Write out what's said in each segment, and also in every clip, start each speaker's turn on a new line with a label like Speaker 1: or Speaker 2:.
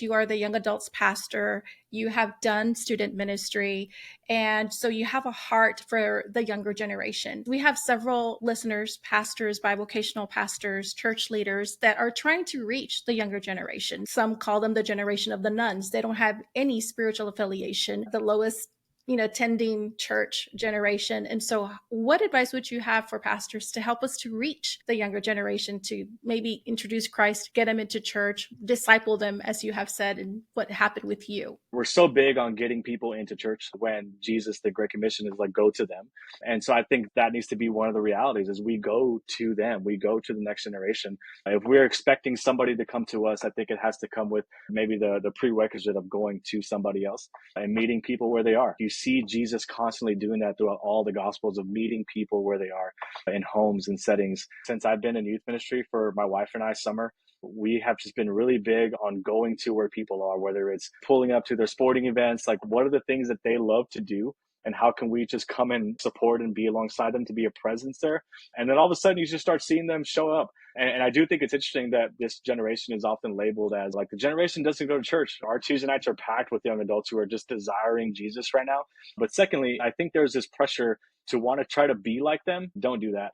Speaker 1: You are the young adults pastor. You have done student ministry. And so you have a heart for the younger generation. We have several listeners, pastors, bivocational pastors, church leaders that are trying to reach the younger generation. Some call them the generation of the nuns. They don't have any spiritual affiliation. The lowest attending church generation. And so what advice would you have for pastors to help us to reach the younger generation, to maybe introduce Christ, get them into church, disciple them, as you have said, and what happened with you?
Speaker 2: We're so big on getting people into church when Jesus, the Great Commission, is like, go to them. And so I think that needs to be one of the realities is we go to them. We go to the next generation. If we're expecting somebody to come to us, I think it has to come with maybe the prerequisite of going to somebody else and meeting people where they are. You see Jesus constantly doing that throughout all the Gospels, of meeting people where they are in homes and settings. Since I've been in youth ministry for my wife and I, Summer, we have just been really big on going to where people are, whether it's pulling up to their sporting events, like what are the things that they love to do, and how can we just come and support and be alongside them to be a presence there. And then all of a sudden you just start seeing them show up. And I do think it's interesting that this generation is often labeled as like the generation doesn't go to church. Our Tuesday nights are packed with young adults who are just desiring Jesus right now. But secondly, I think there's this pressure to want to try to be like them. Don't do that.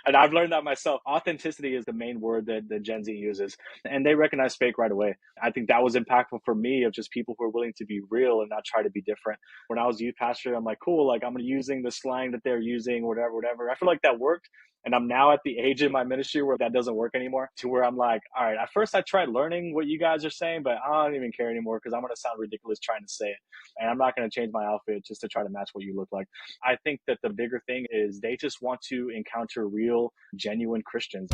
Speaker 2: And I've learned that myself. Authenticity is the main word that Gen Z uses, and they recognize fake right away. I think that was impactful for me, of just people who are willing to be real and not try to be different. When I was youth pastor, I'm like, cool, like I'm using the slang that they're using, whatever. I feel like that worked. And I'm now at the age in my ministry where that doesn't work anymore, to where I'm like, all right, at first I tried learning what you guys are saying, but I don't even care anymore because I'm going to sound ridiculous trying to say it. And I'm not going to change my outfit just to try to match what you look like. I think that the bigger thing is they just want to encounter real, genuine Christians.